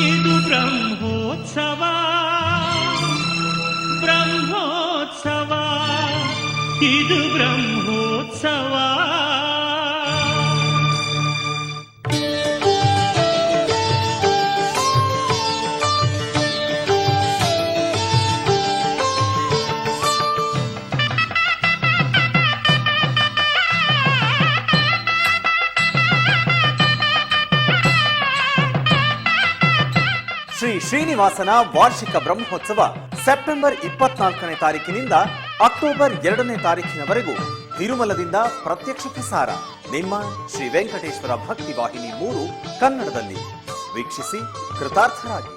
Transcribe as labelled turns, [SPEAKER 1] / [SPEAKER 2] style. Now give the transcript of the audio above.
[SPEAKER 1] ಇದು ಬ್ರಹ್ಮೋತ್ಸವ ಬ್ರಹ್ಮೋತ್ಸವ ಇದು ಬ್ರಹ್ಮೋತ್ಸವ.
[SPEAKER 2] ಶ್ರೀ ಶ್ರೀನಿವಾಸನ ವಾರ್ಷಿಕ ಬ್ರಹ್ಮೋತ್ಸವ ಸೆಪ್ಟೆಂಬರ್ 24ನೇ ತಾರೀಕಿನಿಂದ ಅಕ್ಟೋಬರ್ 2ನೇ ತಾರೀಕಿನವರೆಗೂ ತಿರುಮಲದಿಂದ ಪ್ರತ್ಯಕ್ಷ ಪ್ರಸಾರ. ನಿಮ್ಮ ಶ್ರೀ ವೆಂಕಟೇಶ್ವರ ಭಕ್ತಿ ವಾಹಿನಿ 3 ಕನ್ನಡದಲ್ಲಿ ವೀಕ್ಷಿಸಿ ಕೃತಾರ್ಥರಾಗಿ.